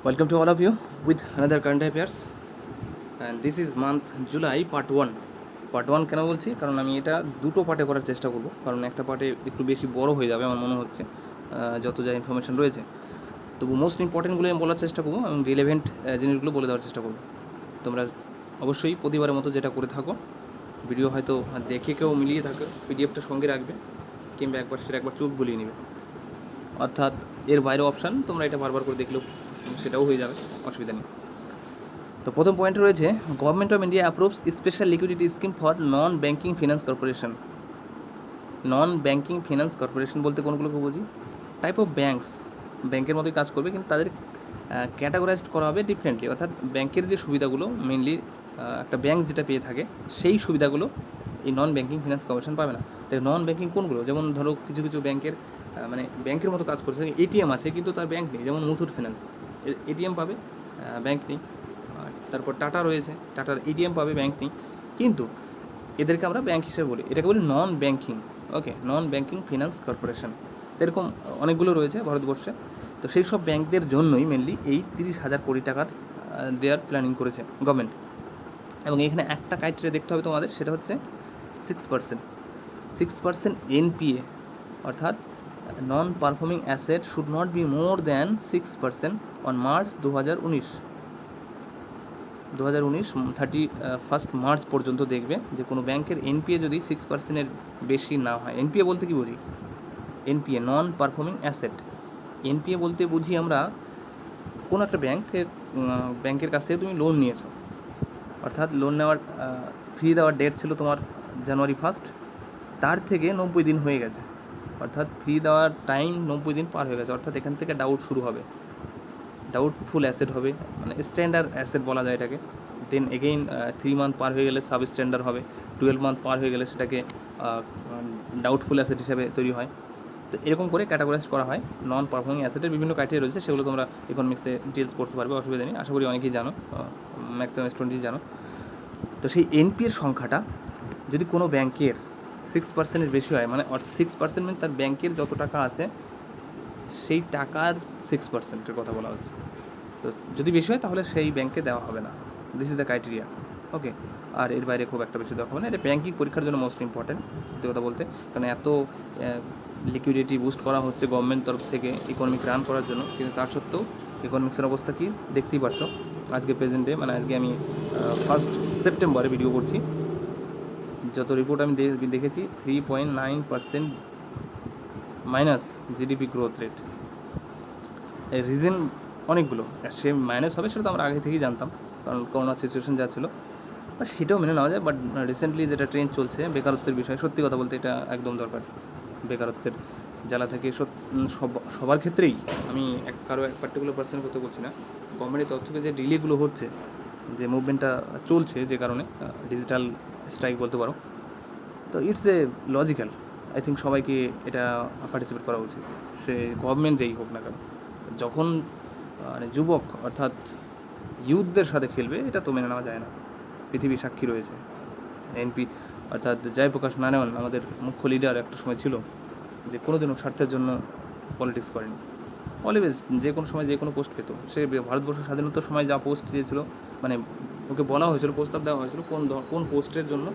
Welcome to all of you with another current affairs, and this is month July part 1. Part 1 কেন বলছি, কারণ আমি এটা দুটো পার্টে করার চেষ্টা করব, কারণ একটা পার্টে একটু বেশি বড় হয়ে যাবে আমার মনে হচ্ছে, যত যা ইনফরমেশন রয়েছে। তবু মোস্ট ইম্পর্টেন্টগুলো আমি বলার চেষ্টা করবো এবং রিলেভেন্ট জিনিসগুলো বলে দেওয়ার চেষ্টা করবো। তোমরা অবশ্যই প্রতিবারের মতো যেটা করে থাকো, ভিডিও হয়তো দেখে কেউ মিলিয়ে থাকো, পিডিএফটা সঙ্গে রাখবে কিংবা একবার চোখ বুলিয়ে নেবে, অর্থাৎ এর বাইরে অপশান তোমরা এটা বারবার করে দেখলেও সেটাও হয়ে যাবে, অসুবিধা নেই। তো প্রথম পয়েন্ট রয়েছে, government of India approves special liquidity scheme for non banking finance corporation. Non banking finance corporation বলতে কোনগুলোকে বুঝি? টাইপ অফ ব্যাঙ্কস, ব্যাংকের মতোই কাজ করবে, কিন্তু তাদের ক্যাটাগরাইজড করা হবে ডিফারেন্টলি। অর্থাৎ ব্যাংকের যে সুবিধাগুলো মেনলি একটা ব্যাংক যেটা পেয়ে থাকে, সেই সুবিধাগুলো এই নন ব্যাঙ্কিং ফিনান্স কর্পোরেশন পাবে না। তাই নন ব্যাঙ্কিং কোনগুলো? যেমন ধরো কিছু কিছু ব্যাংকের মানে ব্যাংকের মতো কাজ করছে, এটিএম আছে কিন্তু তার ব্যাংক নেই, যেমন মুথুট ফিনান্স এটিএম পাবে, ব্যাংক নেই। তারপর টাটা রয়েছে, টাটার এটিএম পাবে, ব্যাংক নেই, কিন্তু এদেরকে আমরা ব্যাংক হিসেবে বলি, এটাকে বলি নন ব্যাঙ্কিং। ওকে, নন ব্যাঙ্কিং ফিনান্স কর্পোরেশন, এরকম অনেকগুলো রয়েছে ভারতবর্ষে। তো সেই সব ব্যাংকদের জন্যই মেনলি এই 30,000 কোটি টাকার দেওয়ার প্ল্যানিং করেছে গভর্নমেন্ট। এবং এখানে একটা ক্রাইটেরিয়া দেখতে হবে তোমাদের, সেটা হচ্ছে 6% এনপিএ, অর্থাৎ non performing asset should not be more than 6% on March 2019 31 March পর্যন্ত দেখবে যে কোনো ব্যাংকের এনপিএ যদি 6%-এর বেশি না হয়। এনপিএ বলতে কি বুঝি? NPA non performing asset. NPA বলতে বুঝি আমরা কোনো একটা ব্যাংকের কাছ থেকে তুমি লোন নিয়েছো, অর্থাৎ লোন নেওয়ার ফি দেওয়ার ডেট ছিল তোমার জানুয়ারি 1, তার থেকে 90 দিন হয়ে গেছে, অর্থাৎ ফি দেওয়ার টাইম 90 দিন পার হয়ে গেছে, অর্থাৎ এখান থেকে ডাউট শুরু হবে, ডাউটফুল অ্যাসেট হবে, মানে স্ট্যান্ডার্ড অ্যাসেট বলা যায় এটাকে। দেন এগেইন 3 মান্থ পার হয়ে গেলে সাব স্ট্যান্ডার্ড হবে, 12 মান্থ পার হয়ে গেলে সেটাকে ডাউটফুল অ্যাসেট হিসাবে তৈরি হয়। তো এরকম করে ক্যাটাগরাইজ করা হয় নন পারফর্মিং অ্যাসেটের। বিভিন্ন ক্রাইটেরিয়া রয়েছে, সেগুলো তোমরা ইকোনমিক্সে ডিটেলস পড়তে পারবে, অসুবিধা নেই, আশা করি অনেকেই জানো, ম্যাক্সিমাম স্টুডেন্টই জানো। তো সেই এনপিএর সংখ্যাটা যদি কোনো ব্যাংকের 6%-এর বেশি হয়, মানে 6% মানে তার ব্যাংকের যত টাকা আছে সেই টাকার 6%-এর কথা বলা হচ্ছে। তো যদি বেশি হয় তাহলে সেই ব্যাংকে দেওয়া হবে না, দিস ইজ দ্য ক্রাইটেরিয়া। ওকে, আর এর বাইরে খুব একটা বেশি দেওয়া হবে না। এটা ব্যাঙ্কিং পরীক্ষার জন্য মোস্ট ইম্পর্টেন্ট, সত্যি কথা বলতে, কারণ এত লিকুইডিটি বুস্ট করা হচ্ছে গভর্নমেন্ট তরফ থেকে ইকোনমিক রান করার জন্য, কিন্তু তার সত্ত্বেও ইকোনমিক্সের অবস্থা কি দেখতেই পারছো। আজকে প্রেজেন্টে, মানে আজকে আমি 1 সেপ্টেম্বরে ভিডিও করছি, যত রিপোর্ট আমি দেখেছি 3.9% মাইনাস জিডিপি গ্রোথ রেট। এর রিজন অনেকগুলো, সে মাইনাস হবে সেটা তো আমরা আগে থেকেই জানতাম, কারণ করোনার সিচুয়েশন যা ছিল, বাট সেটাও মেনে নেওয়া যায়। বাট রিসেন্টলি যেটা ট্রেন্ড চলছে বেকারত্বের বিষয়, সত্যি কথা বলতে এটা একদম দরকার। বেকারত্বের জ্বালা থেকে সবার ক্ষেত্রেই, আমি এক পার্টিকুলার পার্সনের কথা বলছি না, গভর্নমেন্টের তরফ থেকে যে ডিলেগুলো হচ্ছে, যে মুভমেন্টটা চলছে, যে কারণে ডিজিটাল স্ট্রাইক বলতে পারো, তো it's a logical. I think সবাইকে এটা পার্টিসিপেট করা উচিত, সে গভর্নমেন্ট যেই হোক না কেন। যখন মানে যুবক অর্থাৎ ইউথদের সাথে খেলবে, এটা তো মেনে নেওয়া যায় না। পৃথিবী সাক্ষী রয়েছে, এনপি অর্থাৎ জয়প্রকাশ নারায়ণ আমাদের মুখ্য লিডার একটা সময় ছিল, যে কোনো দিনও স্বার্থের জন্য পলিটিক্স করেনি, অলওয়েজ যে কোনো সময় যে কোনো পোস্ট পেত। সে ভারতবর্ষ স্বাধীনতার সময় যা পোস্ট দিয়েছিল, মানে ওকে বলা হয়েছিল, প্রস্তাব দেওয়া হয়েছিল কোন পোস্টের জন্য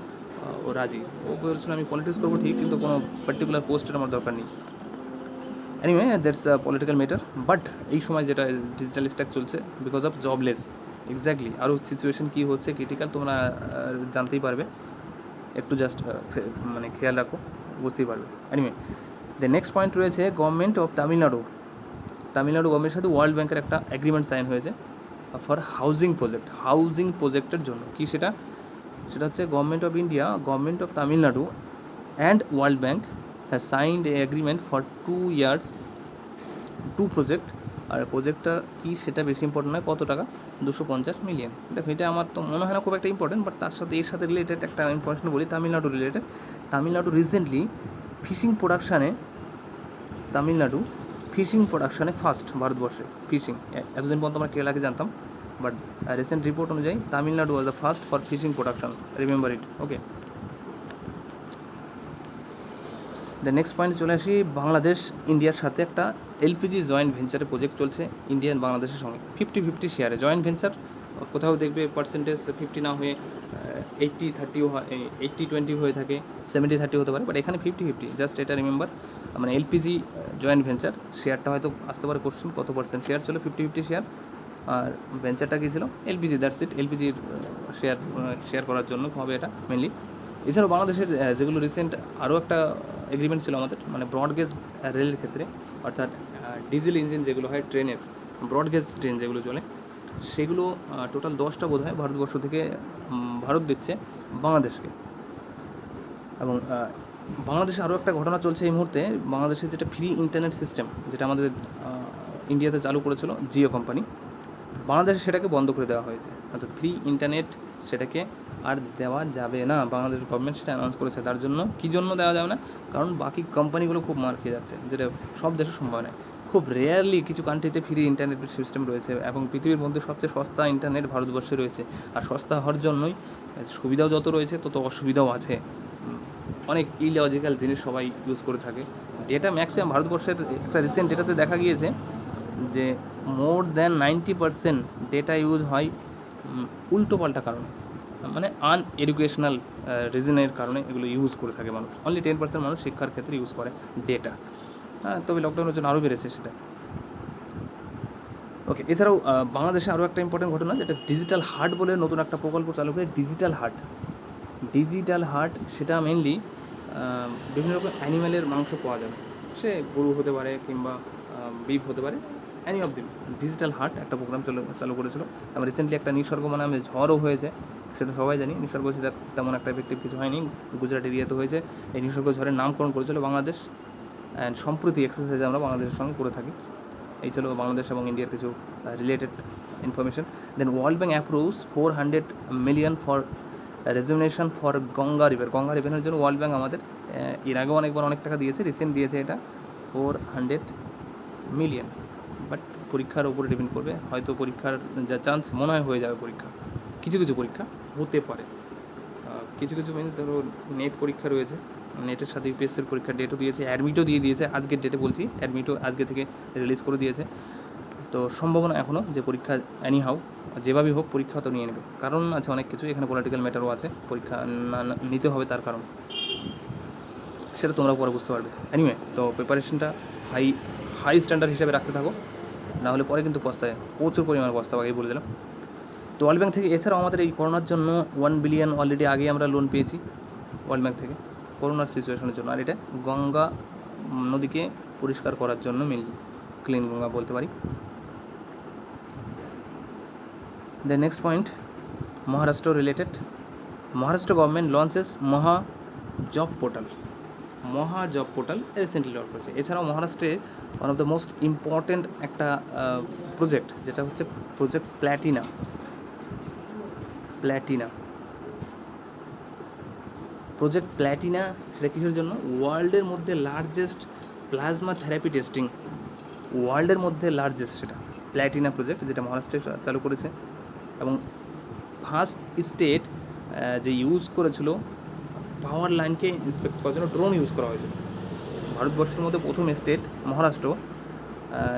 ও রাজি। ও বলেছিল আমি পলিটিক্স করবো ঠিক, কিন্তু কোনো পার্টিকুলার পোস্টের আমার দরকার নেই। Anyway, that's a political matter. But এই সময় যেটা ডিজিটাল স্ট্যাক চলছে, বিকজ অফ জবলেস, এক্স্যাক্টলি। আরও সিচুয়েশন কী হচ্ছে ক্রিটিক্যাল, তোমরা জানতেই পারবে, একটু জাস্ট মানে খেয়াল রাখো, বুঝতেই পারবে। এনিওয়ে, দ্য নেক্সট পয়েন্ট রয়েছে, গভর্নমেন্ট অফ তামিলনাড়ু গভর্নমেন্টের সাথে ওয়ার্ল্ড ব্যাংকের একটা এগ্রিমেন্ট সাইন হয়েছে ফর হাউজিং প্রজেক্টের জন্য। কি সেটা হচ্ছে government of India, government of Tamil Nadu and world bank has signed a agreement for 2 years, 2 project. আর প্রজেক্টটা কি সেটা বেশি ইম্পর্টেন্ট নয়, কত টাকা? 250 মিলিয়ন। দেখো, এটা আমার তো মনে হয় না খুব একটা ইম্পর্টেন্ট, বাট তার সাথে এর সাথে রিলেটেড একটা ইম্পর্টেন্ট বলি, Tamil Nadu related. Tamil Nadu recently fishing প্রোডাকশানে ফার্স্ট ভারতবর্ষে। ফিশিং এতদিন পর্যন্ত আমরা কেরালাকে জানতাম, বাট রিসেন্ট রিপোর্ট অনুযায়ী Tamil Nadu was the first for fishing production, remember it. Okay, the next point চলে আসি, বাংলাদেশ ইন্ডিয়ার সাথে একটা এলপিজি জয়েন্ট ভেঞ্চারের প্রজেক্ট চলছে ইন্ডিয়ান বাংলাদেশের সঙ্গে 50-50 শেয়ারে জয়েন্ট ভেঞ্চার। কোথাও দেখবে পার্সেন্টেজ 50 না হয়ে 80-30 হয়, 80-20 হয়ে থাকে, 70-30 হতে পারে, বাট এখানে 50-50, জাস্ট এটা রিমেম্বার। মানে এলপিজি জয়েন্ট ভেঞ্চার, শেয়ারটা হয়তো আসতে পারে কোশ্চেন, কত পার্সেন্ট শেয়ার ছিল, 50-50 শেয়ার। আর ভেঞ্চারটা কী ছিল, এলপিজি, দ্যাটস ইট। এলপিজির শেয়ার করার জন্য হবে এটা মেনলি। এছাড়াও বাংলাদেশের যেগুলো রিসেন্ট আরও একটা এগ্রিমেন্ট ছিল আমাদের, মানে ব্রডগেজ রেলের ক্ষেত্রে, অর্থাৎ ডিজেল ইঞ্জিন যেগুলো হয় ট্রেনের, ব্রডগেজ ট্রেন যেগুলো চলে, সেগুলো টোটাল 10টা বোধ হয় ভারতবর্ষ থেকে ভারত দিচ্ছে বাংলাদেশকে। এবং বাংলাদেশে আরও একটা ঘটনা চলছে এই মুহূর্তে, বাংলাদেশে যেটা ফ্রি ইন্টারনেট সিস্টেম, যেটা আমাদের ইন্ডিয়াতে চালু করেছিল জিও কোম্পানি, বাংলাদেশে সেটাকে বন্ধ করে দেওয়া হয়েছে। অর্থাৎ ফ্রি ইন্টারনেট সেটাকে আর দেওয়া যাবে না, বাংলাদেশ গভর্নমেন্ট সেটা অ্যানাউন্স করেছে। তার জন্য কী জন্য দেওয়া যাবে না, কারণ বাকি কোম্পানিগুলো খুব মার খেয়ে যাচ্ছে, যেটা সব দেশে সম্ভব নয়। খুব রেয়ারলি কিছু কান্ট্রিতে ফ্রি ইন্টারনেট সিস্টেম রয়েছে, এবং পৃথিবীর মধ্যে সবচেয়ে সস্তা ইন্টারনেট ভারতবর্ষে রয়েছে। আর সস্তা হওয়ার জন্যই সুবিধাও যত রয়েছে তত অসুবিধাও আছে, অনেক ইলজিক্যাল জিনিস সবাই ইউজ করে থাকে। ডেটা ম্যাক্সিমাম ভারতবর্ষের একটা রিসেন্ট ডেটাতে দেখা গিয়েছে যে মোর দ্যান 90% ডেটা ইউজ হয় উল্টোপাল্টা কারণে, মানে আনএডুকেশনাল রিজনের কারণে এগুলো ইউজ করে থাকে মানুষ। অনলি 10% মানুষ শিক্ষার ক্ষেত্রে ইউজ করে ডেটা। হ্যাঁ, তবে লকডাউনের জন্য আরও বেড়েছে সেটা। ওকে, এছাড়াও বাংলাদেশে আরও একটা ইম্পর্টেন্ট ঘটনা, যেটা ডিজিটাল হাট বলে নতুন একটা প্রকল্প চালু করে, ডিজিটাল হাট। সেটা মেনলি বিভিন্ন রকম অ্যানিম্যালের মাংস পাওয়া যাবে, সে গরু হতে পারে কিংবা বিফ হতে পারে, অ্যানি অফ দিম। ডিজিটাল হাট একটা প্রোগ্রাম চালু করেছিল। এবং রিসেন্টলি একটা নিসর্গ নামে ঝড়ও হয়েছে, সেটা সবাই জানি। নিসর্গ সেটা তেমন একটা এফেক্টিভ কিছু হয়নি, গুজরাট এরিয়াতে হয়েছে। এই নিসর্গ ঝড়ের নামকরণ করেছিল বাংলাদেশ, অ্যান্ড সম্প্রতি এক্সারসাইজ আমরা বাংলাদেশের সঙ্গে করে থাকি। এই ছিল বাংলাদেশ এবং ইন্ডিয়ার কিছু related information. Then world bank approves 400 million for rejuvenation for Ganga রিভারের জন্য ওয়ার্ল্ড ব্যাঙ্ক আমাদের এর আগেও অনেকবার অনেক টাকা দিয়েছে, রিসেন্ট দিয়েছে এটা 400 million। বাট পরীক্ষার উপরে ডিপেন্ড করবে, হয়তো পরীক্ষার যা চান্স মনে হয় হয়ে যাবে পরীক্ষা, কিছু পরীক্ষা হতে পারে। কিছু মিনস ধরো নেট পরীক্ষা রয়েছে, নেটের সাথে ইউপিএসসির পরীক্ষার ডেটও দিয়েছে, অ্যাডমিটও দিয়ে দিয়েছে। আজকের ডেটে বলছি, অ্যাডমিটও আজকে থেকে রিলিজ করে দিয়েছে। তো সম্ভাবনা এখনও যে পরীক্ষা এনিহাউ যেভাবেই হোক পরীক্ষা তো নিয়ে নেবে, কারণ আছে অনেক কিছু, এখানে পলিটিক্যাল ম্যাটারও আছে, পরীক্ষা নিতে হবে তার কারণ, সেটা তোমরা পরে বুঝতে পারবে। এনিওয়ে, তো প্রিপারেশনটা হাই স্ট্যান্ডার্ড হিসাবে রাখতে থাকো, নাহলে পরে কিন্তু পস্তায়, প্রচুর পরিমাণে পস্তাবো, আগেই বলে দিলাম। তো ওয়ার্ল্ড ব্যাঙ্ক থেকে এছাড়াও আমাদের এই করোনার জন্য 1 বিলিয়ন অলরেডি আগে আমরা লোন পেয়েছি ওয়ার্ল্ড ব্যাঙ্ক থেকে, করোনার সিচুয়েশনের জন্য। আর এটা গঙ্গা নদীকে পরিষ্কার করার জন্য মেনলি, ক্লিন গঙ্গা বলতে পারি। The next point, Maharashtra related. Maharashtra government launches মহা জব পোর্টাল রিসেন্টলি লঞ্চ করেছে। এছাড়াও মহারাষ্ট্রে one of the most important একটা প্রজেক্ট, যেটা হচ্ছে প্রজেক্ট প্ল্যাটিনা। সেটা কিসের জন্য? ওয়ার্ল্ডের মধ্যে লার্জেস্ট প্লাজমা থেরাপি টেস্টিং, ওয়ার্ল্ডের মধ্যে লার্জেস্ট সেটা প্ল্যাটিনা প্রজেক্ট, যেটা মহারাষ্ট্রে চালু করেছে। এবং ফার্স্ট স্টেট যে ইউজ করেছিল পাওয়ার লাইনকে ইন্সপেক্ট করার জন্য ড্রোন ইউজ করা হয়েছিল। ভারতবর্ষের মধ্যে প্রথম স্টেট মহারাষ্ট্র,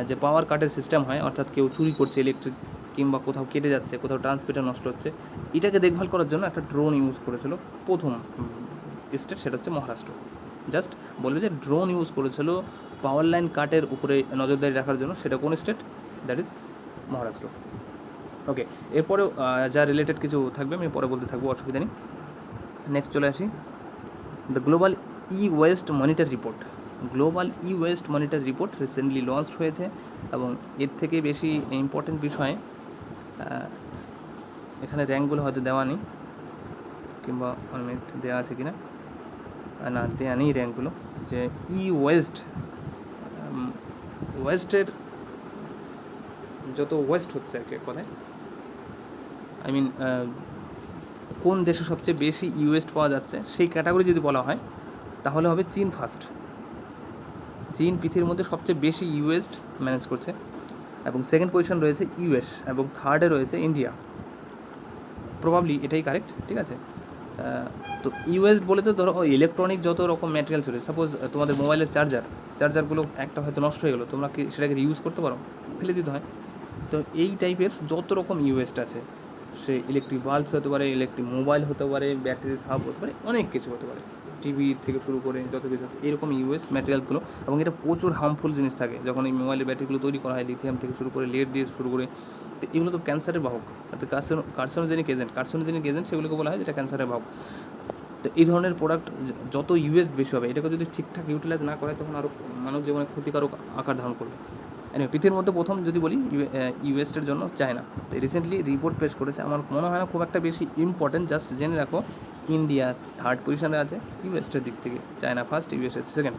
যে পাওয়ার কাটের সিস্টেম হয়, অর্থাৎ কেউ চুরি করছে ইলেকট্রিক, কিংবা কোথাও কেটে যাচ্ছে, কোথাও ট্রান্সমিটার নষ্ট হচ্ছে, এটাকে দেখভাল করার জন্য একটা ড্রোন ইউজ করেছিল প্রথম স্টেট, সেটা হচ্ছে মহারাষ্ট্র। জাস্ট বলবে যে ড্রোন ইউজ করেছিল পাওয়ার লাইন কাটের উপরে নজরদারি রাখার জন্য, সেটা কোন state? That is Maharashtra. Okay, এরপরেও যা রিলেটেড কিছু থাকবে আমি পরে বলতে থাকবো, অসুবিধা নেই। নেক্সট চলে আসি, the global E West monitor report recently launched হয়েছে। এবং এর থেকে বেশি ইম্পর্টেন্ট বিষয়, এখানে র্যাঙ্কগুলো হয়তো দেওয়া নেই, কিংবা অনেক দেওয়া আছে কিনা, না দেওয়া নেই র্যাঙ্কগুলো, যে ওয়েস্টের যত ওয়েস্ট হচ্ছে আর কি কথায়, আই মিন কোন দেশে সবচেয়ে বেশি ইউএস্ট পাওয়া যাচ্ছে সেই ক্যাটাগরি যদি বলা হয়, তাহলে হবে চীন ফার্স্ট। চীন পৃথিবীর মধ্যে সবচেয়ে বেশি ইউএস্ট ম্যানেজ করছে, এবং সেকেন্ড পজিশন রয়েছে ইউএস, এবং থার্ডে রয়েছে ইন্ডিয়া। প্রবাবলি এটাই কারেক্ট, ঠিক আছে। তো ইউএসড বলে তো ধরো ইলেকট্রনিক যত রকম ম্যাটেরিয়ালস রয়েছে, সাপোজ তোমাদের মোবাইলের চার্জারগুলো একটা হয়তো নষ্ট হয়ে গেলো, তোমরা কি সেটাকে ইউজ করতে পারো? ফেলে দিতে হয়। তো এই টাইপের যত রকম ইউএসড আছে, সে ইলেকট্রিক বাল্বস হতে পারে, ইলেকট্রিক মোবাইল হতে পারে, ব্যাটারির হাব হতে পারে, অনেক কিছু হতে পারে, টিভি থেকে শুরু করে যত কিছু আছে এরকম ইউএস ম্যাটেরিয়ালগুলো। এবং এটা প্রচুর হার্মফুল জিনিস থাকে যখন এই মোবাইলের ব্যাটারিগুলো তৈরি করা হয়, লিথিয়াম থেকে শুরু করে লেড দিয়ে শুরু করে। তো এগুলো তো ক্যান্সারের বাহক, অর্থাৎ কার্সিনোজেনিক এজেন্ট, সেগুলোকে বলা হয় যেটা ক্যান্সারের বাহক। তো এই ধরনের প্রোডাক্ট যত ইউএস বেশি হবে, এটাকে যদি ঠিকঠাক ইউটিলাইজ না করে তখন আরও মানব জীবনে ক্ষতিকারক আকার ধারণ করবে। পৃথিবীর মধ্যে প্রথম যদি বলি ইউএসের জন্য চায়না। তো রিসেন্টলি রিপোর্ট পেশ করেছে, আমার মনে হয় না খুব একটা বেশি ইম্পর্টেন্ট, জাস্ট জেনে রাখো ইন্ডিয়া 3rd পজিশনে আছে ইউএসের দিক থেকে, চায়না ফার্স্ট, ইউএসএ সেকেন্ড।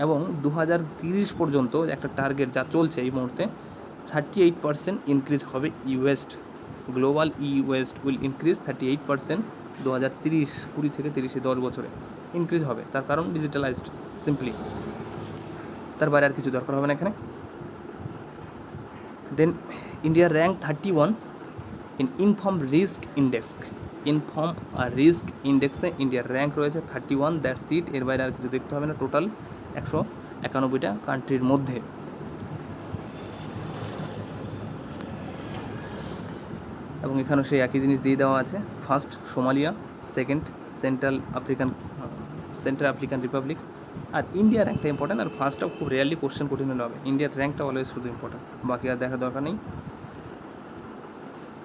এবং 2030 পর্যন্ত একটা টার্গেট যা চলছে এই মুহূর্তে, 38% ইনক্রিজ হবে ইউএসড, গ্লোবাল ইউএসড উইল ইনক্রিজ 38% 2020 থেকে 30, 10 বছরে ইনক্রিজ হবে। তার কারণ ডিজিটালাইজড, সিম্পলি, তার বাইরে আর কিছু দরকার হবে না এখানে। Then India rank 31 in INFORM risk ইন্ডেক্সে ইন্ডিয়ার র্যাঙ্ক রয়েছে 31, দ্যাটস ইট। এর বাইরে আর কিছু দেখতে হবে না। টোটাল 191টা কান্ট্রির মধ্যে। এবং এখানেও সেই একই জিনিস দিয়ে দেওয়া আছে, first Somalia, second Central African Republic. আর ইন্ডিয়ার র্যাঙ্কটা ইম্পর্টেন্ট, আর ফার্স্টটাও খুব রেয়ারলি কোশ্চেন কঠিন হলে হবে, ইন্ডিয়ার র্যাঙ্কটা অলওয়েজ শুধু ইম্পর্টেন্ট, বাকি আর দেখার দরকার নেই।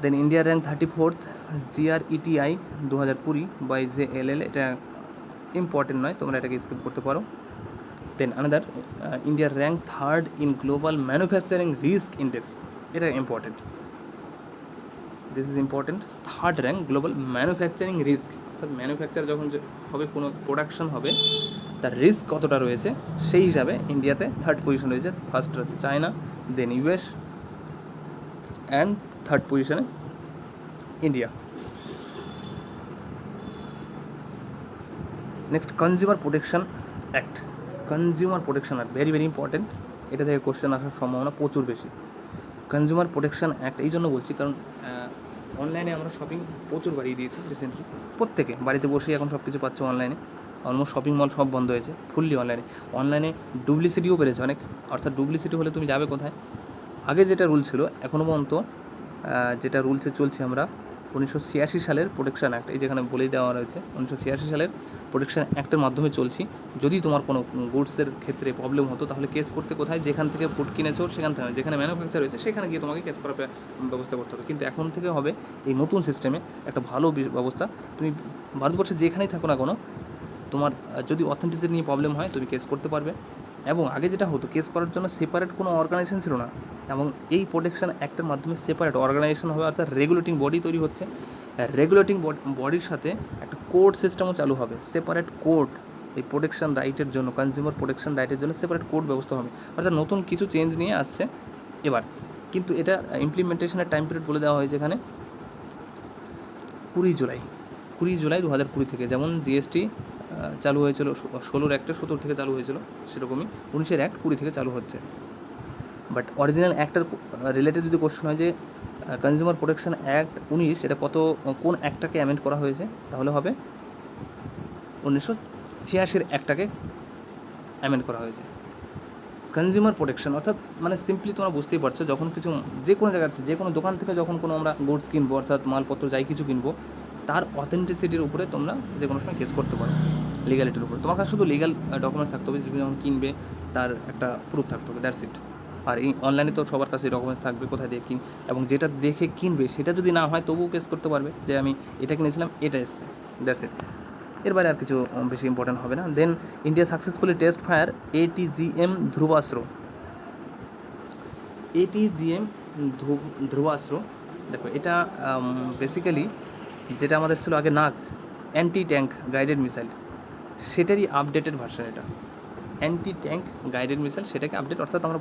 Then India rank 34th GRETI 2020 by JLL, এটা ইম্পর্টেন্ট নয়, তোমরা এটাকে স্কিপ করতে পারো। দেন আনাদার ইন্ডিয়ার rank 3rd in global manufacturing risk index, এটা important, this is important. 3rd rank global manufacturing risk, অর্থাৎ ম্যানুফ্যাকচার যখন হবে, কোনো প্রোডাকশন হবে, তার রিস্ক কতটা রয়েছে সেই হিসাবে ইন্ডিয়াতে 3rd পজিশন রয়েছে। ফার্স্ট আছে China, then US, and 3rd পজিশনে India. Next consumer protection act, very very important, এটা থেকে কোশ্চেন আসার সম্ভাবনা প্রচুর বেশি। কনজিউমার প্রোটেকশন অ্যাক্ট এই জন্য বলছি কারণ অনলাইনে আমরা শপিং প্রচুর বাড়িয়ে দিয়েছি রিসেন্টলি, প্রত্যেকে বাড়িতে বসেই এখন সব কিছু পাচ্ছে অনলাইনে, অলমোস্ট শপিং মল সব বন্ধ হয়েছে, ফুললি অনলাইনে ডুপ্লিসিটিও বেড়েছে অনেক। অর্থাৎ ডুপ্লিসিটি হলে তুমি যাবে কোথায়? আগে যেটা রুল ছিল, এখনও পর্যন্ত যেটা রুলসে চলছে আমরা, 1986 সালের প্রোটেকশন অ্যাক্ট, এই যেখানে বলেই দেওয়া রয়েছে 1986 সালের প্রোটেকশন অ্যাক্টের মাধ্যমে চলছি। যদি তোমার কোনো গুডসের ক্ষেত্রে প্রবলেম হতো তাহলে কেস করতে কোথায়? যেখান থেকে ফুড কিনেছো সেখান থেকে, যেখানে ম্যানুফ্যাকচার হয়েছে সেখানে গিয়ে তোমাকে কেস করার ব্যবস্থা করতে হবে। কিন্তু এখন থেকে হবে এই নতুন সিস্টেমে একটা ভালো ব্যবস্থা, তুমি ভারতবর্ষে যেখানেই থাকো না কোনো, তোমার যদি অথেন্টিসিটি নিয়ে প্রবলেম হয় তুমি কেস করতে পারবে। এবং আগে যেটা হতো, কেস করার জন্য সেপারেট কোনো অর্গানাইজেশন ছিল না, এবং এই প্রোটেকশন অ্যাক্টের মাধ্যমে সেপারেট অর্গানাইজেশন হবে, অর্থাৎ রেগুলেটিং বডি তৈরি হচ্ছে। রেগুলেটিং বডির সাথে একটা কোর্ট সিস্টেমও চালু হবে, সেপারেট কোর্ট, এই প্রোটেকশন রাইটের জন্য, কনজিউমার প্রোটেকশন রাইটের জন্য সেপারেট কোর্ট ব্যবস্থা হবে। অর্থাৎ নতুন কিছু চেঞ্জ নিয়ে আসছে এবার। কিন্তু এটা ইমপ্লিমেন্টেশনের টাইম পিরিয়ড বলে দেওয়া হয়েছে এখানে 20 জুলাই 2020 থেকে। যেমন জিএসটি চালু হয়েছিল 16 অ্যাক্টে 17 থেকে চালু হয়েছিল, সেরকমই 19 অ্যাক্ট 20 থেকে চালু হচ্ছে। বাট অরিজিনাল অ্যাক্টের রিলেটেড যদি কোশ্চেন হয় যে কনজিউমার প্রোটেকশন অ্যাক্ট 19, এটা কোন অ্যাক্টটাকে অ্যামেন্ড করা হয়েছে, তাহলে হবে 1986 অ্যাক্টটাকে অ্যামেন্ড করা হয়েছে। কনজিউমার প্রোটেকশন অর্থাৎ মানে সিম্পলি তোমরা বুঝতেই পারছো, যখন কিছু যে কোনো জায়গা, যে কোনো দোকান থেকে যখন কোনো আমরা গুডস কিনবো, অর্থাৎ মালপত্র যাই কিছু কিনবো, তার অথেন্টিসিটির উপরে তোমরা যে কোনো সময় কেস করতে পারো, লিগ্যালিটির উপরে। তোমার কাছে শুধু লিগ্যাল ডকুমেন্টস থাকতে হবে, তুমি যখন কিনবে তার একটা প্রুফ থাকতে হবে, দ্যাটস ইট। আর এই অনলাইনে তো সবার কাছে ডকুমেন্টস থাকবে, কোথায় দিয়ে এবং যেটা দেখে কিনবে সেটা যদি না হয় তবুও কেস করতে পারবে যে আমি এটা কিনেছিলাম, এটা এসছে, দ্যাটস ইট। এর বাইরে আর কিছু বেশি ইম্পর্টেন্ট হবে না। Then India successfully test fire ATGM Dhruvastra. দেখো এটা বেসিক্যালি যেটা আমাদের ছিল আগে Nag anti tank guided missile, সেটারই আপডেটেড ভার্সন। এটা অ্যান্টি ট্যাঙ্ক গাইডেড মিসাইল, সেটাকে আপডেট, অর্থাৎ আমরা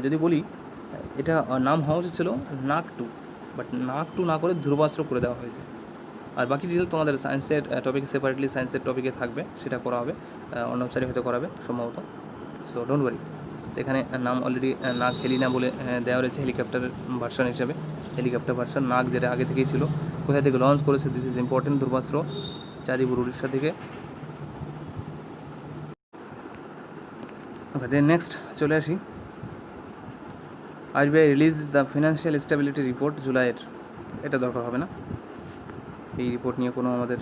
যদি বলি এটা নাম হওয়া উচিত ছিল নাগ-2, বাট নাগ-2 না করে ধ্রুবাস্ত্র করে দেওয়া হয়েছে। আর বাকি ডিটেল তোমাদের সায়েন্সের টপিকে সেপারেটলি সায়েন্সের টপিকে থাকবে, সেটা করা হবে, অন্য ওয়েবসাইটে হয়তো করাবে সম্ভবত, সো ডোন্ট ওয়ারি। এখানে নাম অলরেডি নাগ হেলিনা বলে দেওয়া রয়েছে হেলিকপ্টারের ভার্সন হিসাবে, হেলিকপ্টার ভার্সন নাগ যেটা আগে থেকেই ছিল। কোথা থেকে লঞ্চ করেছে, this is important. Dhruvastra Chandipur Orissa থেকে। ওকে, দেন নেক্সট চলে আসি। RBI release the financial stability report জুলাইয়ের। এটা দরকার হবে না, এই রিপোর্ট নিয়ে কোনো আমাদের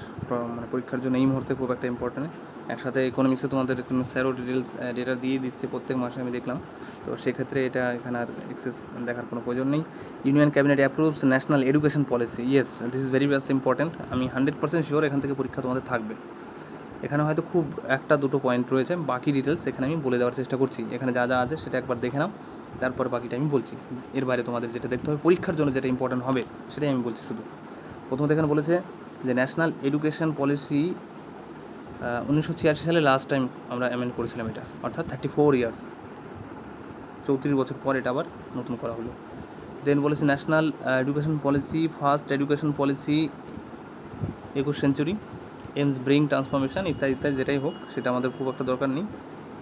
মানে পরীক্ষার জন্য এই মুহূর্তে খুব একটা ইম্পর্টেন্ট। একসাথে ইকোনমিক্সে তোমাদের কোনো স্যারও ডিটেলস ডেটা দিয়ে দিচ্ছে প্রত্যেক মাসে, আমি দেখলাম। তো সেক্ষেত্রে এটা এখানে আর এক্সেস দেখার কোনো প্রয়োজন নেই। Union cabinet approves national Education policy. Yes, this is very much important. আমি 100% শিওর এখান থেকে পরীক্ষা তোমাদের থাকবে। এখানে হয়তো খুব একটা দুটো পয়েন্ট রয়েছে, বাকি ডিটেলস এখানে আমি বলে দেওয়ার চেষ্টা করছি। এখানে যা যা আছে সেটা একবার দেখে নাও, তারপর বাকিটা আমি বলছি। এর বাইরে তোমাদের যেটা দেখতে হবে পরীক্ষার জন্য যেটা ইম্পর্টেন্ট হবে সেটাই আমি বলছি শুধু। প্রথমত এখানে বলেছে যে ন্যাশনাল এডুকেশন পলিসি 1986 সালে লাস্ট টাইম আমরা অ্যামেন্ড করেছিলাম এটা, অর্থাৎ 34 ইয়ার্স, 34 বছর পর এটা আবার নতুন করা হলো। দেন বলেছে National Education Policy, first education policy 21 century, aims bring transformation, ইত্যাদি ইত্যাদি। যেটাই হোক সেটা আমাদের খুব একটা দরকার নেই।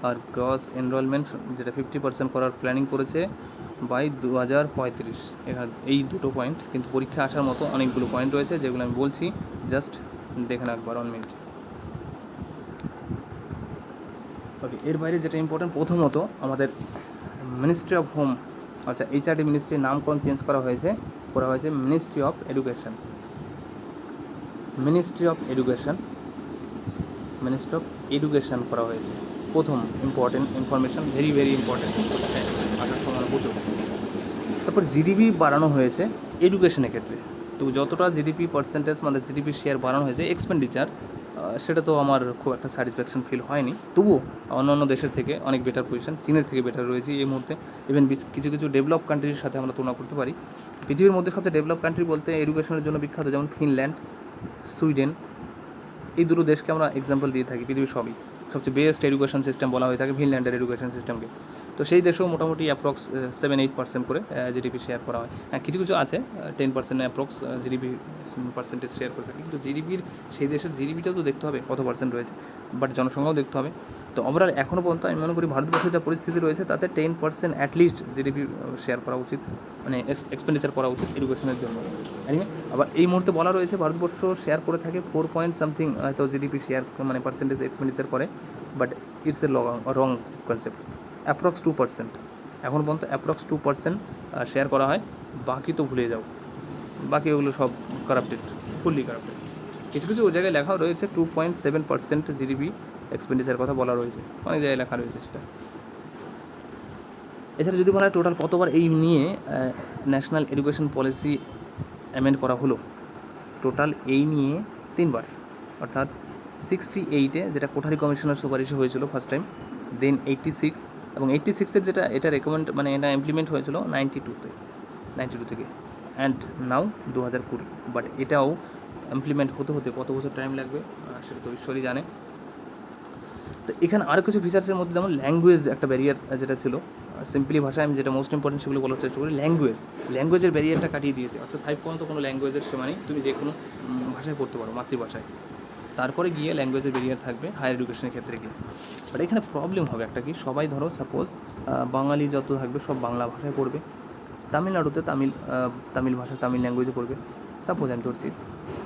আর গ্রস এনরোলমেন্ট যেটা 50% করার প্ল্যানিং করেছে বাই 2035। এখানে এই দুটো পয়েন্ট, কিন্তু পরীক্ষা আসার মতো অনেকগুলো পয়েন্ট রয়েছে যেগুলো আমি বলছি, জাস্ট দেখে না একবার 1 মিনিট। ওকে, এর বাইরে যেটা ইম্পর্টেন্ট, প্রথমত আমাদের মিনিস্ট্রি অফ হোম, আচ্ছা এইচআরডি মিনিস্ট্রির নামকরণ চেঞ্জ করা হয়েছে ministry of education. Ministry of education করা হয়েছে। প্রথম important information, very very important, আসার সময় প্রচুর। তারপর জিডিপি বাড়ানো হয়েছে এডুকেশনের ক্ষেত্রে। তো যতটা জিডিপি পার্সেন্টেজ মানে জিডিপি শেয়ার বাড়ানো হয়েছে এক্সপেন্ডিচার, সেটা তো আমার খুব একটা স্যাটিসফ্যাকশন ফিল হয়নি। তবুও অন্যান্য দেশের থেকে অনেক বেটার পজিশন, চীনের থেকে বেটার রয়েছে এই মুহূর্তে। ইভেন কিছু কিছু ডেভেলপ কান্ট্রির সাথে আমরা তুলনা করতে পারি। পৃথিবীর মধ্যে সবচেয়ে ডেভেলপ কান্ট্রি বলতে এডুকেশনের জন্য বিখ্যাত, যেমন ফিনল্যান্ড, সুইডেন, এই দুটো দেশকে আমরা এক্সাম্পল দিয়ে থাকি। পৃথিবীর সবচেয়ে বেস্ট এডুকেশন সিস্টেম বলা হয়ে থাকে ফিনল্যান্ডের এডুকেশন সিস্টেমকে। তো সেই দেশেও মোটামুটি অ্যাপ্রক্স 7-8% করে জিডিপি শেয়ার করা হয়। হ্যাঁ, কিছু কিছু আছে 10% অ্যাপ্রক্স জিডিপি পার্সেন্টেজ শেয়ার করে থাকে, কিন্তু জিডিপির সেই দেশের জিডিপিটাও তো দেখতে হবে কত পার্সেন্ট রয়েছে, বাট জনসংখ্যাও দেখতে হবে। তো ওভারঅল এখনও পর্যন্ত আমি মনে করি ভারতবর্ষের যা পরিস্থিতি রয়েছে তাতে 10% অ্যাটলিস্ট জিডিপি শেয়ার করা উচিত, মানে এক্সপেন্ডিচার করা উচিত এডুকেশনের জন্য। আবার এই মুহূর্তে বলা রয়েছে ভারতবর্ষ শেয়ার করে থাকে 4 পয়েন্ট সামথিং হয়তো জিডিপি শেয়ার মানে পার্সেন্টেজ এক্সপেন্ডিচার করে, but it's a wrong concept. Approx 2%, এখন পর্যন্ত অ্যাপ্রক্স 2% শেয়ার করা হয়, বাকি তো ভুলে যাও, বাকি ওগুলো সব কারাপ্টেড, ফুললি কারাপ্টেড। কিছু কিছু জায়গায় লেখা রয়েছে 2.7% জিডিপি এক্সপেন্ডিচার কথা বলা রয়েছে, অনেক জায়গায় লেখা রয়েছে সেটা। এছাড়া যদি বলা হয় টোটাল কতবার এই নিয়ে ন্যাশনাল এডুকেশন পলিসি অ্যামেন্ড করা হলো, টোটাল এই নিয়ে 3বার, অর্থাৎ 68-এ যেটা কোঠারি কমিশনের সুপারিশে হয়েছিল ফার্স্ট টাইম, দেন 86 এবং 86-এর যেটা এটা রেকমেন্ড মানে এটা ইমপ্লিমেন্ট হয়েছিল 92 থেকে, অ্যান্ড নাও 2020। বাট এটাও ইমপ্লিমেন্ট হতে হতে কত বছর টাইম লাগবে সেটা তো ঈশ্বরই জানে। তো এখানে আরও কিছু ফিচার্সের মধ্যে যেমন ল্যাঙ্গুয়েজ একটা ব্যারিয়ার যেটা ছিল, সিম্পলি ভাষায় আমি যেটা মোস্ট ইম্পর্টেন্ট সেগুলো বলার চেষ্টা করি। ল্যাঙ্গুয়েজের ব্যারিয়ারটা কাটিয়ে দিয়েছে, অর্থাৎ 5 পর্যন্ত কোনো ল্যাঙ্গুয়েজের সীমা নেই, তুমি যে কোনো ভাষায় পড়তে পারো, মাতৃভাষায়। তারপরে গিয়ে ল্যাঙ্গুয়েজের ব্যারিয়ার থাকবে হায়ার এডুকেশনের ক্ষেত্রে গিয়ে। বাট এখানে প্রবলেম হবে একটা কি, সবাই ধরো সাপোজ বাঙালি যত থাকবে সব বাংলা ভাষায় পড়বে, তামিলনাড়ুতে তামিল ভাষা তামিল ল্যাঙ্গুয়েজে পড়বে, সাপোজ আমি ধরছি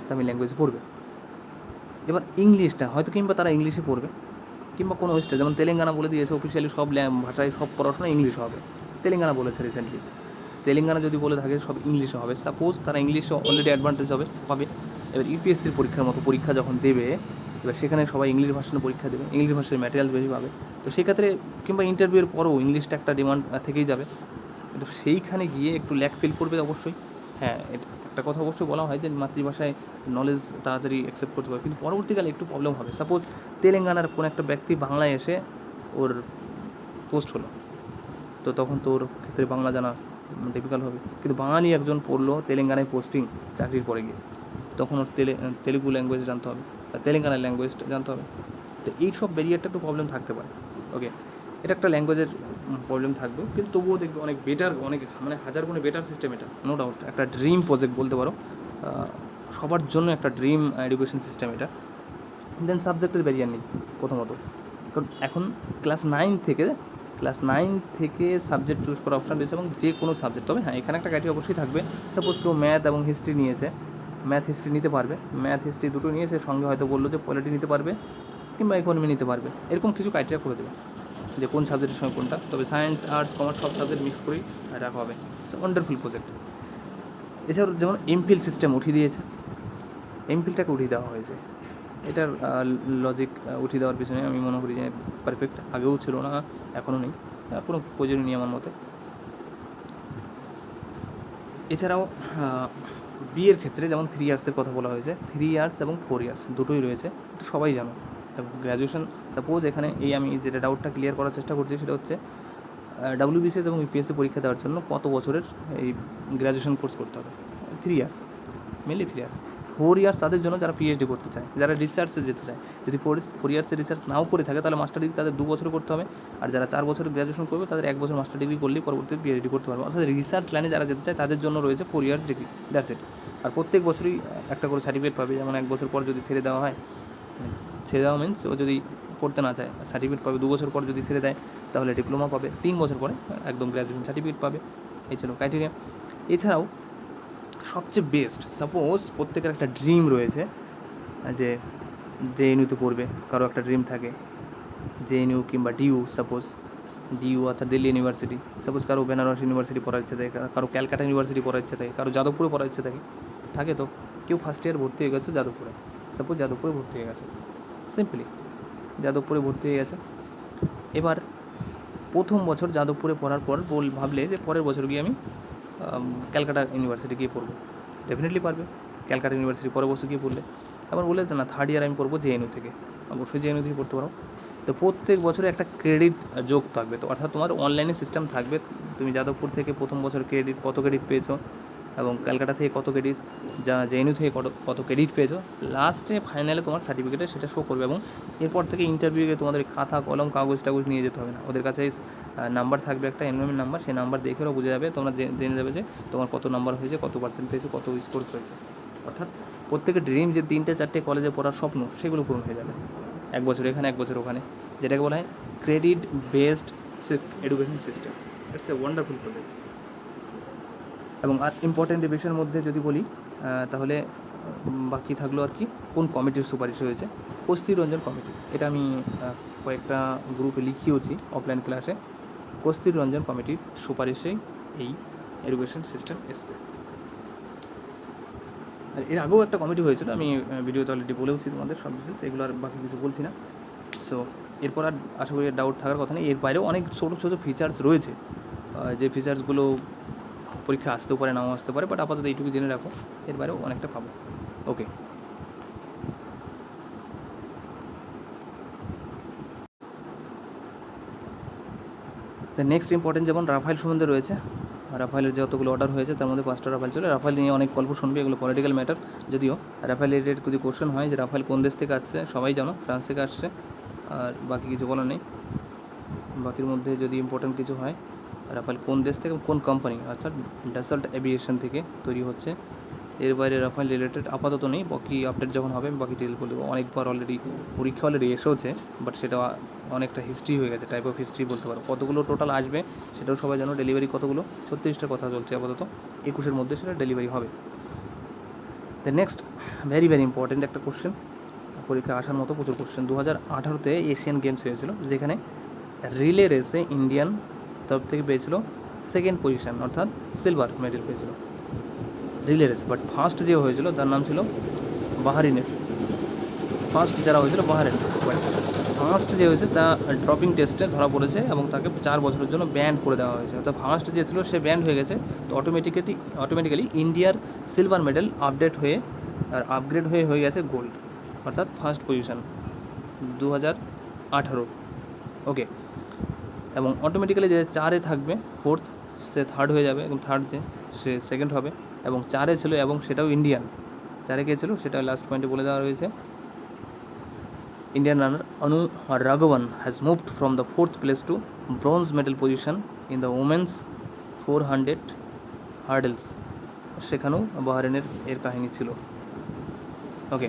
তামিল ল্যাঙ্গুয়েজে পড়বে। এবার ইংলিশটা হয়তো কিংবা তারা ইংলিশে পড়বে, কিংবা কোনো স্টেট যেমন তেলেঙ্গানা বলে দিয়েছে অফিসিয়ালি সব ভাষায় সব পড়াশোনা ইংলিশ হবে, তেলেঙ্গানা বলেছে রিসেন্টলি। তেলেঙ্গানা যদি বলে থাকে সব ইংলিশে হবে, সাপোজ তারা ইংলিশে অলরেডি অ্যাডভান্টেজ পাবে। এবার ইউপিএসসির পরীক্ষার মতো পরীক্ষা যখন দেবে, এবার সেখানে সবাই ইংলিশ ভাষায় পরীক্ষা দেবে, ইংলিশ ভাষার ম্যাটেরিয়াল বেশি পাবে। তো সেক্ষেত্রে কিংবা ইন্টারভিউয়ের পরও ইংলিশটা একটা ডিমান্ড থেকেই যাবে, কিন্তু সেইখানে গিয়ে একটু ল্যাক ফিল করবে অবশ্যই। হ্যাঁ, একটা কথা অবশ্যই বলা হয় যে মাতৃভাষায় নলেজ তাড়াতাড়ি অ্যাকসেপ্ট করতে পারবে, কিন্তু পরবর্তীকালে একটু প্রবলেম হবে। সাপোজ তেলেঙ্গানার কোনো একটা ব্যক্তি বাংলায় এসে ওর পোস্ট হলো, তো তখন তো ওর ক্ষেত্রে বাংলা জানা ডিফিকাল্ট হবে। কিন্তু বাঙালি একজন পড়লো তেলেঙ্গানায় পোস্টিং চাকরির পরে গিয়ে, তখন ওর তেলেগু ল্যাঙ্গুয়েজ জানতে হবে, তেলেঙ্গানার ল্যাঙ্গুয়েজটা জানতে হবে। তো এই সব ব্যারিয়ারটা একটু প্রবলেম থাকতে পারে। ওকে, এটা একটা ল্যাঙ্গুয়েজের প্রবলেম থাকবে, কিন্তু তবুও দেখবে অনেক বেটার, অনেক মানে হাজার গুণে বেটার সিস্টেম এটা, নো ডাউট একটা ড্রিম প্রজেক্ট বলতে পারো, সবার জন্য একটা ড্রিম এডুকেশন সিস্টেম এটা। দেন সাবজেক্টের ব্যারিয়ার নেই প্রথমত, কারণ এখন ক্লাস 9 থেকে সাবজেক্ট চুজ করার অপশান রয়েছে, এবং যে কোনো সাবজেক্ট। তবে হ্যাঁ, এখানে একটা ক্রাইটেরিয়া অবশ্যই থাকবে, সাপোজ কেউ ম্যাথ এবং হিস্ট্রি নিয়েছে, ম্যাথ হিস্ট্রি নিতে পারবে, ম্যাথ হিস্ট্রি দুটো নিয়ে সে সঙ্গে হয়তো বললো যে পলিটি নিতে পারবে কিংবা ইকোনমি নিতে পারবে, এরকম কিছু ক্রাইটেরিয়া করে দেবে যে কোন সাবজেক্টের সঙ্গে কোনটা। তবে সায়েন্স, আর্টস, কমার্স সব সাবজেক্ট মিক্স করেই রাখা হবে। It's wonderful project. এছাড়াও যেমন এমফিল সিস্টেম উঠিয়ে দিয়েছে, এমফিলটাকে উঠিয়ে দেওয়া হয়েছে। এটার লজিক উঠিয়ে দেওয়ার পিছনে আমি মনে করি যে পারফেক্ট, আগেও ছিল না, এখনও নেই, কোনো প্রয়োজনীয় নেই আমার মতে। এছাড়াও বিয়ের ক্ষেত্রে যেমন 3 ইয়ার্সের কথা বলা হয়েছে, 3 ইয়ার্স এবং 4 ইয়ার্স দুটোই রয়েছে, তো সবাই জানো। গ্র্যাজুয়েশন সাপোজ এখানে আমি যেটা ডাউটটা ক্লিয়ার করার চেষ্টা করছি সেটা হচ্ছে WBCS এবং UPSC পরীক্ষা দেওয়ার জন্য কত বছরের এই গ্র্যাজুয়েশন কোর্স করতে হবে? 3 ইয়ার্স, মেনলি 3 ইয়ার্স। 4 ইয়ার্স তাদের জন্য যারা PhD করতে চায়, যারা রিসার্চে যেতে চায়। যদি 4 ইয়ার্সের রিসার্চ নাও করে থাকে তাহলে মাস্টার ডিগ্রি তাদের 2 বছর করতে হবে, আর যারা 4 বছরের গ্র্যাজুয়েশন করবে তাদের 1 বছর মাস্টার ডিগ্রি করলেই পরবর্তীতে PhD করতে পারবে। অর্থাৎ রিসার্চ লাইনে যারা যেতে চায় তাদের জন্য রয়েছে 4 ইয়ার্স ডিগ্রি, দ্যাটস ইট। আর প্রত্যেক বছরই একটা করে সার্টিফিকেট পাবে, যেমন 1 বছর পর যদি ছেড়ে দেওয়া হয়, ছেড়ে দেওয়া মিনস ও যদি পড়তে না চায় সার্টিফিকেট পাবে, 2 বছর পর যদি ছেড়ে দেয় তাহলে ডিপ্লোমা পাবে, 3 বছর পরে একদম গ্র্যাজুয়েশন সার্টিফিকেট পাবে। এই ছিল ক্রাইটেরিয়া। এছাড়াও সবচেয়ে বেস্ট, সাপোজ প্রত্যেকের একটা ড্রিম রয়েছে যে JNU-তে পড়বে, কারো একটা ড্রিম থাকে JNU কিংবা DU, সাপোজ DU অর্থাৎ দিল্লি ইউনিভার্সিটি, সাপোজ কারো বেনারস ইউনিভার্সিটি পড়ার ইচ্ছে থাকে, কারো ক্যালকাটা ইউনিভার্সিটি পড়ার ইচ্ছে থাকে, কারো যাদবপুরে পড়ার ইচ্ছে থাকে তো কেউ ফার্স্ট ইয়ার ভর্তি হয়ে গেছে যাদবপুরে, সাপোজ যাদবপুরে ভর্তি হয়ে গেছে, সিম্পলি যাদবপুরে ভর্তি হয়ে গেছে। এবার প্রথম বছর যাদবপুরে পড়ার পর ভাবলে যে পরের বছর গিয়ে আমি ক্যালকাটা ইউনিভার্সিটি গিয়ে পড়বো, ডেফিনেটলি পারবে ক্যালকাটা ইউনিভার্সিটি পরের বছর গিয়ে পড়লে। আবার বলে না 3rd ইয়ার আমি পড়বো JNU থেকে, অবশ্যই JNU থেকে পড়তে পারো। তো প্রত্যেক বছরে একটা ক্রেডিট যোগ থাকবে, তো অর্থাৎ তোমার অনলাইনে সিস্টেম থাকবে, তুমি যাদবপুর থেকে প্রথম বছর কত ক্রেডিট পেয়েছো এবং ক্যালকাটা থেকে কত ক্রেডিট, JNU থেকে কত ক্রেডিট পেয়েছো, লাস্টে ফাইনালে তোমার সার্টিফিকেটে সেটা শো করবে। এবং এরপর থেকে ইন্টারভিউয়ে তোমাদের খাতা কলম কাগজ টাগজ নিয়ে যেতে হবে না, ওদের কাছে নাম্বার থাকবে, একটা এনরোলমেন্ট নাম্বার, সেই নাম্বার দেখে ওরা বুঝে যাবে, তোমরা জেনে যাবে যে তোমার কত নাম্বার হয়েছে, কত পার্সেন্ট পেয়েছে, কত স্কোর হয়েছে। অর্থাৎ প্রত্যেকের ড্রিম যে 3-4টে কলেজে পড়ার স্বপ্ন সেগুলো পূরণ হয়ে যাবে, 1 বছর এখানে 1 বছর ওখানে, যেটাকে বলা হয় credit based education system. It's a wonderful project. এবং আর ইম্পর্টেন্ট বিষয়ের মধ্যে যদি বলি তাহলে বাকি থাকলো আর কি, কোন কমিটির সুপারিশ হয়েছে? কস্তুরী রঞ্জন কমিটি। এটা আমি কয়েকটা গ্রুপে লিখিয়েছি অফলাইন ক্লাসে। কস্তুরী রঞ্জন কমিটির সুপারিশেই এই এডুকেশন সিস্টেম এসছে। আর এর আগেও একটা কমিটি হয়েছিল, আমি ভিডিওতে অলরেডি বলেওছি তোমাদের সব ডিটেলস, এগুলো আর বাকি কিছু বলছি না। সো এরপর আর আশা করি ডাউট থাকার কথা নেই। এর বাইরেও অনেক ছোটো ছোটো ফিচার্স রয়েছে, যে ফিচার্সগুলো পরীক্ষা আসতেও পারে নাও আসতে পারে, বাট আপাতত এইটুকু জেনে রাখো, এর বাইরেও অনেকটা পাবো। ওকে, নেক্সট ইম্পর্টেন্ট যেমন রাফায়েল সম্বন্ধে রয়েছে। রাফায়েলের যতগুলো অর্ডার হয়েছে তার মধ্যে 5টা রাফায়েল চলে। রাফায়েল নিয়ে অনেক গল্প শুনবে, এগুলো পলিটিক্যাল ম্যাটার। যদিও রাফায়েল রিলেটেড যদি কোশ্চেন হয় যে রাফায়েল কোন দেশ থেকে আসছে, সবাই জানো ফ্রান্স থেকে আসছে, আর বাকি কিছু বলার নেই। বাকির মধ্যে যদি ইম্পর্টেন্ট কিছু হয়, রাফায়েল কোন দেশ থেকে, কোন কোম্পানি, অর্থাৎ ডাসল্ট এভিয়েশন থেকে তৈরি হচ্ছে। এর বাইরে রাফায়েল রিলেটেড আপাতত নেই, বাকি আপডেট যখন হবে আমি বাকি ডিটেল করে দেবো। অনেকবার অলরেডি পরীক্ষা অলরেডি এসেওছে, বাট সেটা অনেকটা হিস্ট্রি হয়ে গেছে, টাইপ অফ হিস্ট্রি বলতে পারো। কতগুলো টোটাল আসবে সেটাও সবাই জানো। ডেলিভারি কতগুলো, 36টার কথা চলছে আপাতত, 21-এর মধ্যে সেটা ডেলিভারি হবে। The next very very important একটা কোশ্চেন, পরীক্ষা আসার মতো প্রচুর কোশ্চেন। 2018-তে এশিয়ান গেমস হয়েছিল, যেখানে রিলে রেসে ইন্ডিয়ান তরফ থেকে পেয়েছিল 2nd পজিশন, অর্থাৎ সিলভার মেডেল পেয়েছিল রিলে রেস। বাট ফার্স্ট যে হয়েছিল তার নাম ছিল বাহারিনের, ফার্স্ট যারা হয়েছিল বাহারিন। বাট ফার্স্ট যে হয়েছে তা ড্রপিং টেস্টে ধরা পড়েছে এবং তাকে 4 বছরের জন্য ব্যান করে দেওয়া হয়েছে। অর্থাৎ ফার্স্ট যে ছিল সে ব্যান্ড হয়ে গেছে, তো অটোমেটিক্যালি ইন্ডিয়ার সিলভার মেডেল আপগ্রেড হয়ে গেছে গোল্ড, অর্থাৎ ফার্স্ট পজিশন 2018। ওকে, এবং অটোমেটিক্যালি যে 4-এ থাকবে, 4th সে 3rd হয়ে যাবে, এবং 3rd যে সে 2nd হবে। এবং 4-এ ছিল, এবং সেটাও ইন্ডিয়ান। 4-এ কে ছিল সেটা লাস্ট পয়েন্টে বলে দেওয়া রয়েছে। Indian runner Anu Raghavan has moved from the 4th place to bronze medal position in the women's 400 hurdles. সেখানেও বাহারিনের এর কাহিনী ছিল। ওকে,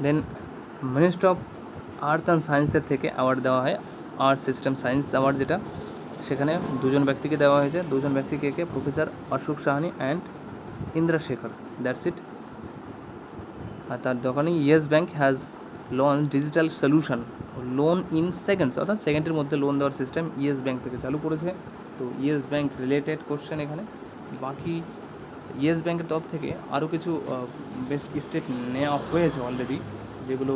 দেন মিনিস্ট্রি অফ আর্থ অ্যান্ড সায়েন্সের থেকে অ্যাওয়ার্ড দেওয়া হয়, আর্থ সিস্টেম সায়েন্স অ্যাওয়ার্ড, যেটা সেখানে দুজন ব্যক্তিকে দেওয়া হয়েছে, দুজন ব্যক্তিকে কে, professor Ashok Sahani and Indra Shekhar, that's it. আর তার দোকানে Yes Bank has launch digital solution loan in seconds, অর্থাৎ সেকেন্ডের মধ্যে লোন দেওয়ার সিস্টেম ইয়েস ব্যাঙ্ক থেকে চালু করেছে। তো ইয়েস ব্যাঙ্ক রিলেটেড কোশ্চেন এখানে। বাকি ইয়েস ব্যাঙ্কের তরফ থেকে আরও কিছু বেশ স্টেপ নেওয়া হয়েছে অলরেডি, যেগুলো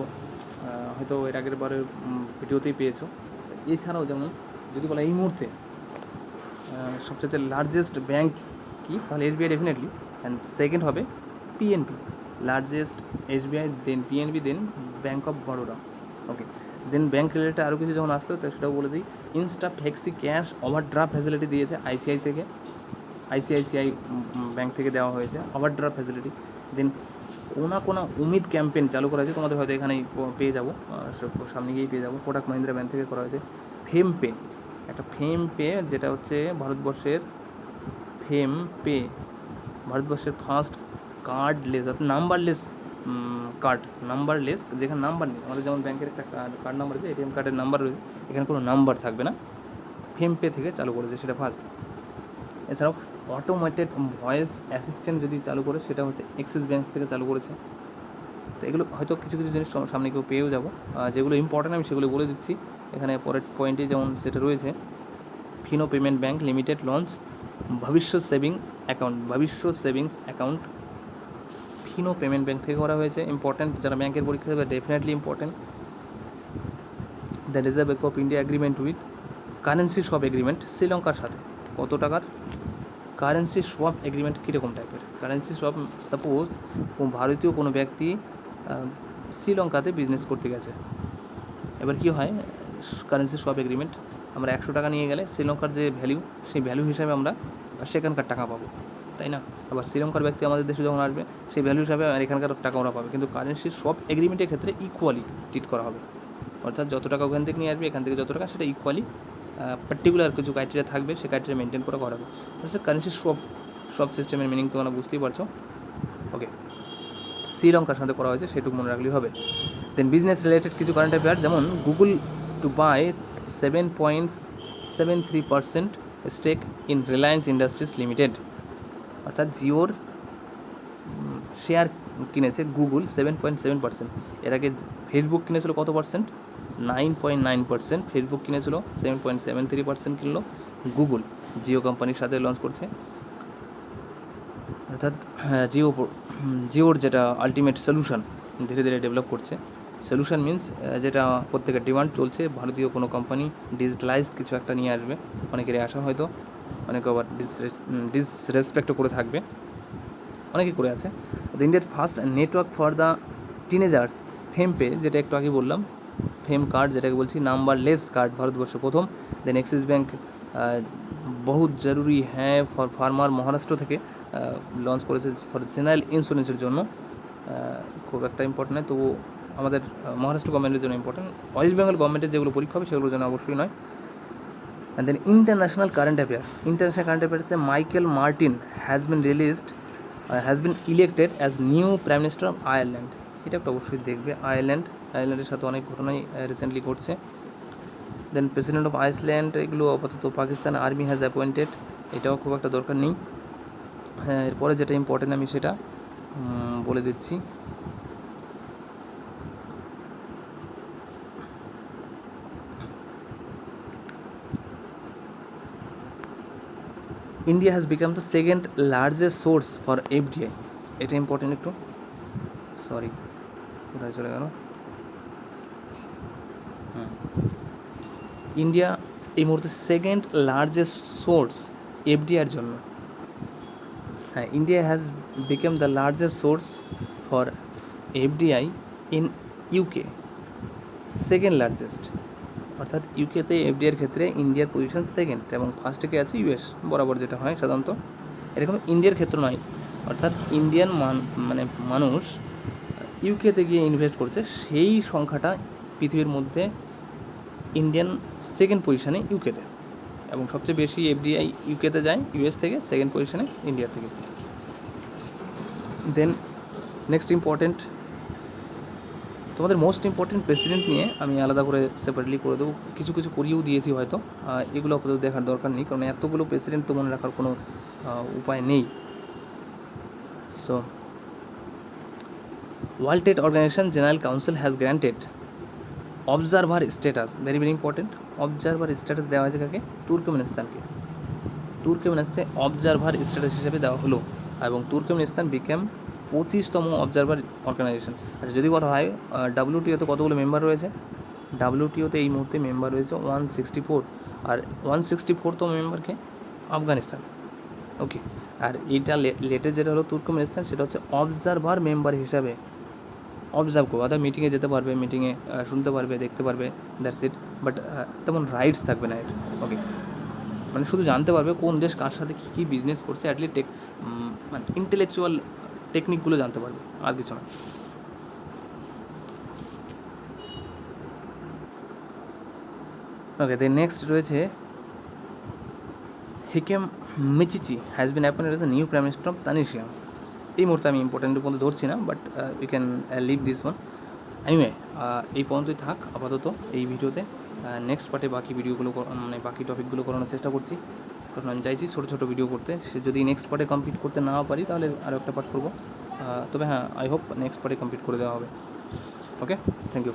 হয়তো এর আগের বারের ভিডিওতেই পেয়েছো। এছাড়াও যেমন যদি বলা এই মুহূর্তে সবচেয়ে লার্জেস্ট ব্যাঙ্ক কি, তাহলে এসবিআই ডেফিনেটলি, অ্যান্ড সেকেন্ড হবে PNB, largest SBI, then PNB, then Bank of Baroda. Okay, then bank related আরও কিছু যখন আসলো তো সেটাও বলে দিই। Insta Flexi Cash overdraft facility দিয়েছে আইসিআই থেকে, আইসিআইসিআই ব্যাঙ্ক থেকে দেওয়া হয়েছে ওভারড্রাফট ফ্যাসিলিটি। দেন কোনা উমিদ ক্যাম্পেইন চালু করা হয়েছে, তোমাদের হয়তো এখানেই পেয়ে যাবো, সামনে গিয়েই পেয়ে যাবো। কোটাক মহিন্দ্রা ব্যাঙ্ক থেকে করা হয়েছে ফেম পে, একটা ফেম পে যেটা হচ্ছে ভারতবর্ষের ভারতবর্ষের ফার্স্ট কার্ডলেস, অর্থাৎ নাম্বারলেস কার্ড, নাম্বারলেস যেখানে নাম্বার নেই। আমাদের যেমন ব্যাংকের একটা কার্ড নাম্বার আছে, এটিএম কার্ডের নাম্বার রয়েছে, এখানে কোনো নাম্বার থাকবে না, ফেম পে থেকে চালু করেছে, সেটা ফার্স্ট। এছাড়াও অটোমেটেড ভয়েস অ্যাসিস্ট্যান্ট যদি চালু করে, সেটা হচ্ছে অ্যাক্সিস ব্যাঙ্ক থেকে চালু করেছে। তো এগুলো হয়তো কিছু কিছু জিনিস সামনে কেউ পেয়েও যাবো, যেগুলো ইম্পর্ট্যান্ট আমি সেগুলো বলে দিচ্ছি এখানে পরের পয়েন্টে। যেমন সেটা রয়েছে Fino Payment Bank Limited launch Bhavishyat savings account, Fino Payment Bank থেকে করা হয়েছে। ইম্পর্ট্যান্ট, যারা ব্যাঙ্কের পরীক্ষা দেবে definitely important. The Reserve Bank of India agreement with currency swap agreement শ্রীলঙ্কার সাথে, কত টাকার কারেন্সি সোয়াপ এগ্রিমেন্ট, কীরকম টাইপের কারেন্সি সোয়াপ? সাপোজ ভারতীয় কোনো ব্যক্তি শ্রীলঙ্কাতে বিজনেস করতে গেছে, এবার কী হয়, কারেন্সি সোয়াপ এগ্রিমেন্ট, আমরা 100 টাকা নিয়ে গেলে শ্রীলঙ্কার যে ভ্যালু, সেই ভ্যালু হিসাবে আমরা সেখানকার টাকা পাবো, তাই না? আবার শ্রীলঙ্কার ব্যক্তি আমাদের দেশে যখন আসবে, সেই ভ্যালু হিসাবে এখানকার টাকা ওরা পাবে। কিন্তু কারেন্সি সোয়াপ এগ্রিমেন্টের ক্ষেত্রে ইকুয়ালি ট্রিট করা হবে, অর্থাৎ যত টাকা ওখান থেকে নিয়ে আসবে, এখান থেকে যত টাকা, সেটা ইকুয়ালি পার্টিকুলার কিছু ক্রাইটেরিয়া থাকবে, সেই ক্রাইটেরিয়া মেনটেন করে করা হবে। অর্থাৎ কারেন্সি সোয়াপ সিস্টেমের মিনিং তোমরা বুঝতেই পারছো। ওকে, শ্রীলঙ্কার সাথে করা হয়েছে, সেটুকু মনে রাখলেই হবে। দেন বিজনেস রিলেটেড কিছু কারেন্ট অ্যাফেয়ার, যেমন Google to buy 7.73% stake in Reliance Industries Limited, অর্থাৎ জিওর শেয়ার কিনেছে গুগল 7.7%। এর আগে ফেসবুক কিনেছিল কত পার্সেন্ট? 9.9%। ফেসবুক কিনেছিল, 7.73% কিনলো গুগল, জিও কোম্পানির সাথে লঞ্চ করছে। অর্থাৎ জিওর যেটা আলটিমেট সলিউশন ধীরে ধীরে ডেভেলপ করছে। সলিউশন মিনস যেটা প্রত্যেকের ডিমান্ড চলছে, ভারতীয় কোনো কোম্পানি ডিজিটালাইজড কিছু একটা নিয়ে আসবে, অনেকেরই আশা, হয়তো অনেকে আবার ডিসরেসপেক্টও করে থাকবে, অনেকেই করে আছে। ইন্ডিয়ার first network for the teenagers fame pay, যেটা একটু আগে বললাম, ফেম কার্ড যেটাকে বলছি, নাম্বারলেস কার্ড ভারতবর্ষে প্রথম। দেন অ্যাক্সিস ব্যাঙ্ক বহুত জরুরি হ্যাঁ ফর ফার্মার, মহারাষ্ট্র থেকে লঞ্চ করেছে ফর জেনারেল ইন্স্যুরেন্সের জন্য, খুব একটা ইম্পর্টেন্ট নয়, তবু আমাদের মহারাষ্ট্র গভর্নমেন্টের জন্য ইম্পর্টেন্ট। ওয়েস্ট বেঙ্গল গভর্নমেন্টের যেগুলো পরীক্ষা হবে সেগুলোর জন্য অবশ্যই নয়। অ্যান্ড দেন ইন্টারন্যাশনাল কারেন্ট অ্যাফেয়ার্সে Michael Martin has been elected as new prime minister of Ireland, এটা একটা অবশ্যই দেখবে। আয়ারল্যান্ডের সাথে অনেক ঘটনাই রিসেন্টলি ঘটছে। দেন প্রেসিডেন্ট অফ আইসল্যান্ড, এগুলো আপাতত পাকিস্তান আর্মি হ্যাজ অ্যাপয়েন্টেড, এটাও খুব একটা দরকার নেই। হ্যাঁ, এরপরে যেটা ইম্পর্টেন্ট আমি সেটা বলে দিচ্ছি। India has become the second largest source for FDI, এটা ইম্পর্টেন্ট একটু, সরি কোথায় চলে গেল। ইন্ডিয়া এই মুহূর্তে সেকেন্ড লার্জেস্ট সোর্স এফডিআইয়ের জন্য। হ্যাঁ, India has become the largest source for FDI in UK, second largest, অর্থাৎ ইউকেতে এফডিআইয়ের ক্ষেত্রে ইন্ডিয়ার পজিশন সেকেন্ড, এবং ফার্স্টে কে আছে ইউএস, বরাবর যেটা হয় সাধারণত, এরকম ইন্ডিয়ার ক্ষেত্র নয়। অর্থাৎ ইন্ডিয়ান মানুষ ইউকেতে গিয়ে ইনভেস্ট করছে, সেই সংখ্যাটা পৃথিবীর মধ্যে ইন্ডিয়ান সেকেন্ড পজিশানে ইউকেতে, এবং সবচেয়ে বেশি এফডিআই ইউকেতে যায় ইউএস থেকে, সেকেন্ড পজিশানে ইন্ডিয়া থেকে। দেন নেক্সট ইম্পর্টেন্ট তোমাদের মোস্ট ইম্পর্টেন্ট প্রেসিডেন্ট নিয়ে আমি আলাদা করে সেপারেটলি করে দেবো, কিছু কিছু করিয়েও দিয়েছি হয়তো, এগুলো আপাতত দেখার দরকার নেই, কারণ এতগুলো প্রেসিডেন্ট তো মনে রাখার কোনো উপায় নেই। So World Trade Organization General Council has granted observer status, very very important, observer status দেওয়া হয়েছে কাকে? তুর্কমেনিস্তানকে। তুর্কমেনিস্তানে অবজারভার স্ট্যাটাস হিসেবে দেওয়া হলো, এবং তুর্কমেনিস্তান বিকেম 25তম অবজারভার অর্গানাইজেশন। আচ্ছা, যদি কথা হয় ডাব্লিউটিওতে কতগুলো মেম্বার রয়েছে? ডাব্লিউটিওতে এই মুহূর্তে মেম্বার রয়েছে 164, আর 164তম মেম্বারকে আফগানিস্তান। ওকে, আর এইটা লেটেস্ট যেটা হলো তুর্কমেনিস্তান, সেটা হচ্ছে অবজারভার মেম্বার হিসাবে অবজার্ভ করবে, অর্থাৎ মিটিংয়ে যেতে পারবে, মিটিংয়ে শুনতে পারবে, দেখতে পারবে, দ্যাটস ইট, বাট তেমন রাইটস থাকবে না এর। ওকে, মানে শুধু জানতে পারবে কোন দেশ কার সাথে কী কী বিজনেস করছে, অ্যাটলিস্ট মানে ইন্টেলেকচুয়াল টেকনিকগুলো জানতে পারবে, আর কিছু না। ওকে, দেন নেক্সট রয়েছে Hichem Mechichi has been appointed as the new prime minister of Tunisia. এই মুহূর্তে আমি ইম্পর্টেন্টের মধ্যে ধরছি না, but you can leave this one. Anyway, এই পর্যন্তই থাক আপাতত এই ভিডিওতে। নেক্সট পার্টে বাকি ভিডিওগুলো মানে বাকি টপিকগুলো করানোর চেষ্টা করছি, কারণ আমি চাইছি ছোটো ছোটো ভিডিও করতে। সে যদি নেক্সট পার্টে কমপ্লিট করতে না পারি তাহলে আরও একটা পার্ট করবো, তবে হ্যাঁ, আই হোপ নেক্সট পার্টে কমপ্লিট করে দেওয়া হবে। ওকে, থ্যাংক ইউ।